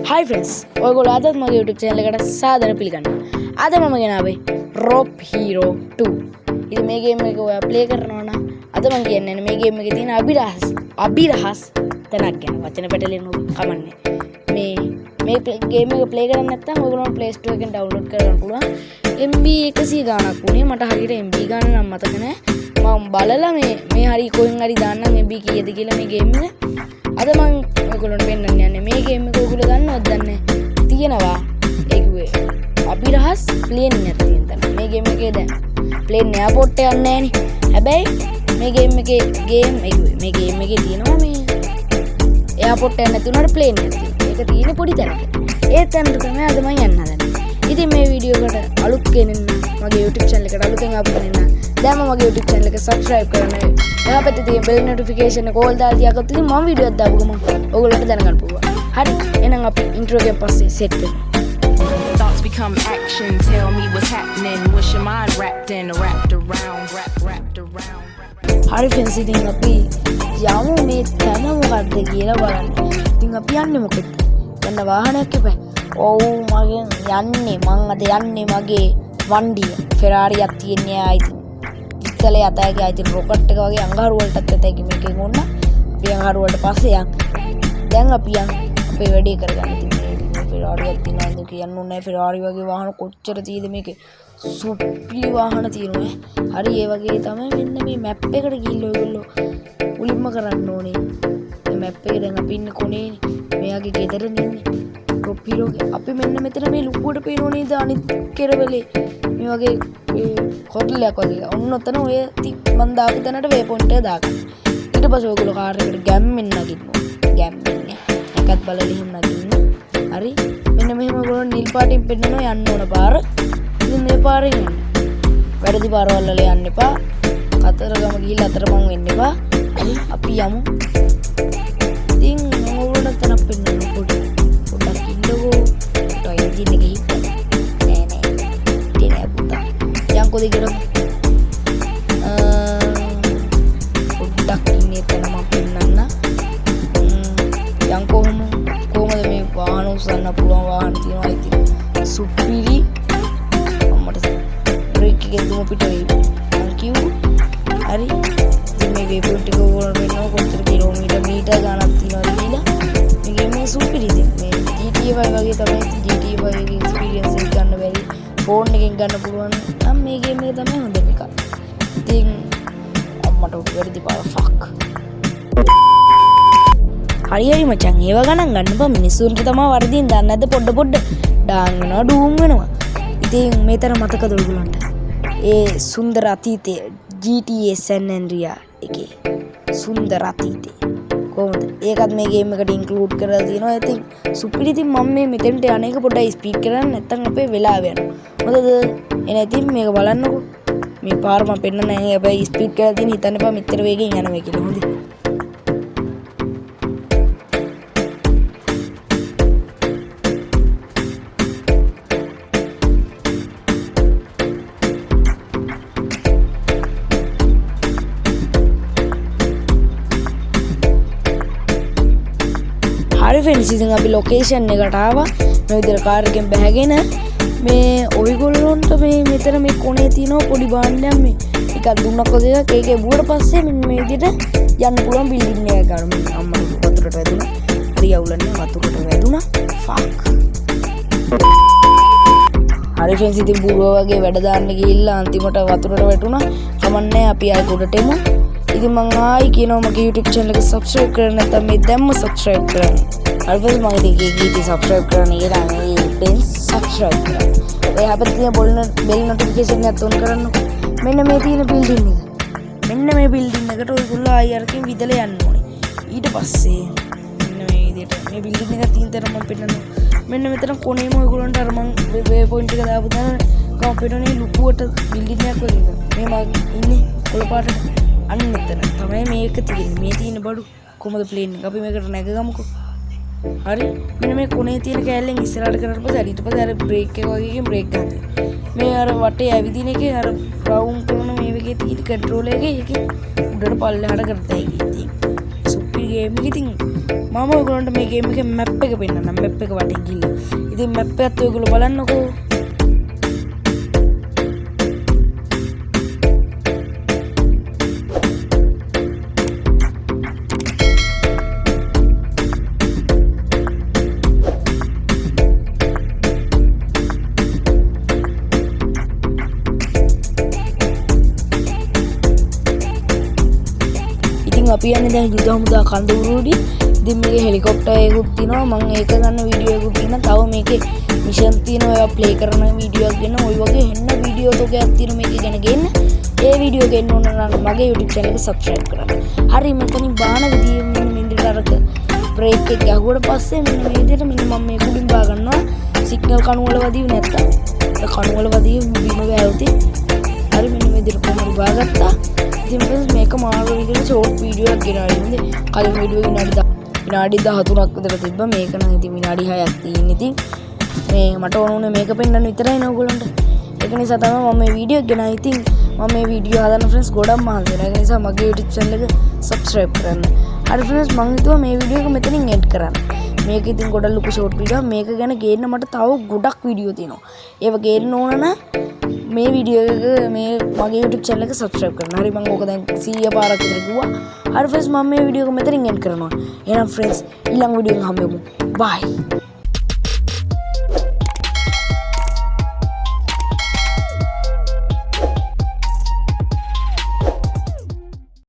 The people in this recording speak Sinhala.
Hi friends, ඔයගොල්ලෝ අදත් මගේ YouTube channel එකට සාදර පිළිගන්නවා. අද මම ගෙනාවේ Rope Hero 2. ඉතින් මේ ගේම් එක ඔයා ප්ලේ කරනවා නම් අද මම කියන්නේ මේ ගේම් එකේ තියෙන අභිරහස් තැනක් ගැන. වචන පැටලෙන්න කමන්නේ. මේ ගේම් එක ප්ලේ කරන්න නැත්නම් ඔයගොල්ලෝ Play Store එකෙන් download කරගන්න පුළුවන්. MB 100 ගාණක් වුණේ මට හරියට MB ගාණ නම් මතක නැහැ. මම බලලා මේ හරි කොහෙන් හරි දාන්නම් MB කීයද කියලා මේ ගේම් එක. අද මම ඔයගොල්ලන්ට පෙන්නන්න යන්නේ මේ ගේම් එක ඔයගොල්ලෝ දන්නවද දන්නේ තියෙනවා ඒ කිව්වේ අභිරහස් ප්ලේන් එකක් තියෙන තැන මේ ගේම් එකේ දැන් ප්ලේන් එයාපෝට් එක යන්නේ නැහනේ හැබැයි මේ ගේම් එකේ මේ ගේම් එකේ තියෙනවා මේ එයාපෝට් එක නැති උනාට ප්ලේන් එකක් තියෙනවා ඒක තියෙන්නේ පොඩි තැනක ඒ තැනට තමයි අද මම යන්න හදන්නේ ඉතින් මේ වීඩියෝ එකට අලුත් කෙනෙක් මගේ YouTube channel එකට අලුතෙන් ආපු කෙනෙක් නම් දැන්ම මගේ YouTube channel එක subscribe කරන්න එහා පැත්තේ තියෙන bell notification එක all දාලා තියාගත්තොත් ඉතින් මම වීඩියෝ එකක් දාපු ගමන් ඔයගොල්ලන්ට දැනගන්න පුළුවන්. හරි එහෙනම් අපි intro එකෙන් පස්සේ set වෙමු. Thoughts become action. Tell me what's happening. What's your mind wrapped in? Wrapped around. හරි friends ඉතින් අපි යමු මේ තැන මොකද්ද කියලා බලන්න. ඉතින් අපි යන්නේ මොකද? යන්න වාහනයක් එපා. ඔව් මම අද යන්නේ මගේ වණ්ඩිය. Ferrari එකක් තියන්නේ ආයි ඉතලේ අතයගේ ආයි තියෙන රොකට් එක වගේ අඟහරු වලටත් ඇතයි මේකෙන් ඕන. අපි අඟහරු වලට පස්සේ යන්. දැන් අපි යන් අපේ වැඩේ කරගන්න ඉතින් මේ Ferrari එකක් තියනවාද කියන්න ඕනේ. Ferrari වගේ වාහන කොච්චර තියෙද මේකේ? සුපිරි වාහන තියෙනවා. හරි ඒ වගේ තමයි මෙන්න මේ මැප් එකට ගිහිල්ලා ඔයගොල්ලෝ මුලින්ම කරන්න ඕනේ. මේ මැප් එකේ දැන් අපි ඉන්නේ කොනේනේ. මෙයාගේ ගෙදරනේ ඉන්නේ. Rope Hero අපි මෙන්න මෙතන මේ ලුකුවට පේනෝ නේද අනිත් කෙරවලේ. මේ වගේ හොටලයක් වගේ. ඔන්න ඔතන ඔය මන් දාපු තැනට වේ පොයින්ට් එක දාගන්න. ඊට පස්සේ ඔයගොල්ලෝ කාර් එකට ගැම්මෙන් නගින්න. ගැම්මෙන් එකත් බලලා එහෙම නගින්න. හරි. මෙන්න මෙහෙම ඔයගොල්ලෝ නිල් පාටින් පෙන්නනවා යන්න ඕන පාර. ඉතින් මේ පාරෙන් යන්න. වැරදි පාරවල් වල යන්න එපා. කතරගම ගිහිල්ලා අතරමං වෙන්න එපා. හරි අපි යමු. ඉතින් මම ඔයගොල්ලන්ට තනක් පෙන්නන්න පොඩ්ඩක් ඉන්නකෝ. ටොයි එන්ජින් එකේ හිටන්න. Yang kau dikira udah ini tanam penana yang kau ada me wahan usana pulang wahan tino itu supiri amat break ke tu mau pitai thank you hari ini me waypoint ko orang menno kontra kilometer jalan tino gila me game supiri deh me GTA වගේ තමයි GTA වගේ experience එක ගන්න බැරි ෆෝන් එකෙන් ගන්න පුළුවන් නම් මේ ගේම් එක තමයි හොඳම එක. ඉතින් අම්මට උඩරදි පාර ෆක්. හරි මචං ඒව ගණන් ගන්න බෑ මිනිස්සුන්ට තමයි වර්ධින් දන්නේ නැද්ද පොඩ ඩාන් වෙනවා ඩූම් වෙනවා. ඉතින් මේතර මතකද ඔයගොල්ලන්ට? ඒ සුන්දර අතීතයේ GTA San Andreas එකේ සුන්දර අතීතේ කොහොමද? ඒකත් මේ ගේම් එකට ඉන්ක්ලූඩ් කරලා තියෙනවා. ඉතින් සුපිරි ඉතින් මම මේ මෙතෙන්ට යන්නේක පොඩ්ඩයි ස්පීඩ් කරන්න නැත්නම් අපේ වෙලාව යනවා. මොකද එන ඉතින් මේක බලන්නකෝ. මේ පාර මම පෙන්නන්න නැහැ. හැබැයි ස්පීඩ් කරලා තියෙන හිතන්න එපා මෙච්චර වේගෙන් යනවා කියලා. හොඳයි. හරි ෆ්‍රෙන්ඩ්ස් ඉතින් අපි ලොකේෂන් එකට ආවා. මේ විදිහට කාර් එකෙන් බැහැගෙන මේ ඔයගොල්ලොන්ට මේ මෙතන මේ කොනේ තියෙන පොඩි බාණ්ඩයක් මේ එකක් දුන්නක් වගේ එකක් ඒකේ බුවට පස්සේ මෙන්න මේ විදිහට යන්න පුළුවන් බිල්ඩින් එකක් ගන්න. මම අම්මා වතුරට වැදුනා. හරි අවුලන්නේ වතුරට වැදුනා. ෆක්. හරි ෆ්‍රෙන්ඩ්ස් ඉතින් බුරුව වගේ වැඩ දාන්න ගිහිල්ලා අන්තිමට වතුරට වැටුණා. කමන්නේ අපි ආයෙ ගොඩට එමු. ඉතින් මං ආයි කියනවා මගේ YouTube channel එක subscribe කරන්න නැත්නම් මේ දැම්ම subscribe කරන්න. අල්පස් මගේ දෙකේ subscribe කරන්න කියලා මේ please subscribe කරන්න. එයා පැත්තේ bell notification එකත් on කරන්න. මෙන්න මේ තියෙන building එක. මෙන්න මේ building එකට ඔයගොල්ලෝ ආයි අරකින් විදලා යන්න ඕනේ. ඊට පස්සේ මෙන්න මේ විදිහට මේ building එක තියෙන තැන මම පෙන්නනවා. මෙන්න මෙතන කොනේම ඔයගොල්ලන්ට අර මං way point එක දාපු තැන කම්පියුටරේ ලුකුවට building එකක් වගේ එකක්. මේ මම ඉන්නේ කොළ පාටට අන්න එතන තමයි මේක තියෙන්නේ. මේ තියෙන බඩු කොහමද ප්ලේන් එක? අපි මේකට නැගගමුකෝ. හරි. මෙන්න මේ කොනේ තියෙන කෑල්ලෙන් ඉස්සරහට කරලා පස්සේ ඊට පස්සේ අර බ්‍රේක් එක වගේ එකෙන් බ්‍රේක් ගන්න. මේ අර වටේ ඇවිදින එකේ අර රවුම් කරන මේ වගේ තියෙන කන්ට්‍රෝල් එකේ ඒකේ උඩට පල්ලෙහාට කරතයි ඉතින්. සුපිරි ගේම් එක. ඉතින් මම ඔයගොල්ලන්ට මේ ගේම් එකේ මැප් එක පෙන්නන්නම්. මැප් එක වටේ ගිහිල්ලා. ඉතින් මැප් එකත් ඔයගොල්ලෝ බලන්නකෝ. අපි යන්නේ දැන් යුද හමුදා කඳවුරුවේදී. ඉතින් මේකේ හෙලිකොප්ටර් එකකුත් තියෙනවා. මම ඒක ගන්න වීඩියෝ එකකුත් තියෙනවා. තව මේකේ මිෂන් තියෙනවා. ඒවා ප්ලේ කරන වීඩියෝ එකක් ගන්න. ඔය වගේ හෙන්න වීඩියෝ තෝගයක් තියෙනවා මේක ගැන ගන්න. ඒ වීඩියෝ ගන්න ඕන නම් මගේ YouTube channel එක subscribe කරන්න. හරි මෙතනින් බාන විදිය මෙන්න අරක බ්‍රේක් එක ගහුවට පස්සේ මෙන්න මේ විදිහට මෙන්න මම මේ කුඩින් බා ගන්නවා. සිග්නල් කණු වල වදිව නැත්තම්. ඒ කණු වල වදිව බිම වැවුති. හරි මෙන්න මේ විදිහට කොහොමද බාගත්තා. මේක මාරු විදිහට ෂෝට් වීඩියෝ එකක් ගෙනාවා. ඉතින් කලින් වීඩියෝ විනාඩි 13ක් විතර තිබ්බා. මේක නම් ඉතින් විනාඩි 6ක් තියෙන. ඉතින් මේ මට ඕනුනේ මේක පෙන්වන්න විතරයි නේ ඔයගොල්ලන්ට. ඒක නිසා තමයි මම මේ වීඩියෝ එක ගෙනාවා. ඉතින් මම මේ වීඩියෝ හදන ෆ්‍රෙන්ඩ්ස් ගොඩක් මහන්සි වෙනවා. ඒක නිසා මගේ YouTube channel එක subscribe කරන්න. හරි ෆ්‍රෙන්ඩ්ස් මම හිතුවා මේ වීඩියෝ එක මෙතනින් end කරන්න. මේක ඉතින් ගොඩක් ලොකු ෂෝට් වීඩියෝ. මේක ගැන ගේන්න මට තව ගොඩක් වීඩියෝ තියෙනවා. ඒව ගේන්න ඕන නම් මේ වීඩියෝ එක මේ මගේ YouTube channel එක subscribe කරන්න. හරි මම ඕක දැන් 100 පාරක් විතර කිව්වා. හරි friends මම මේ වීඩියෝ එක මෙතනින් end කරනවා. එහෙනම් friends ඊළඟ වීඩියෝ එකෙන් හම්බෙමු. bye.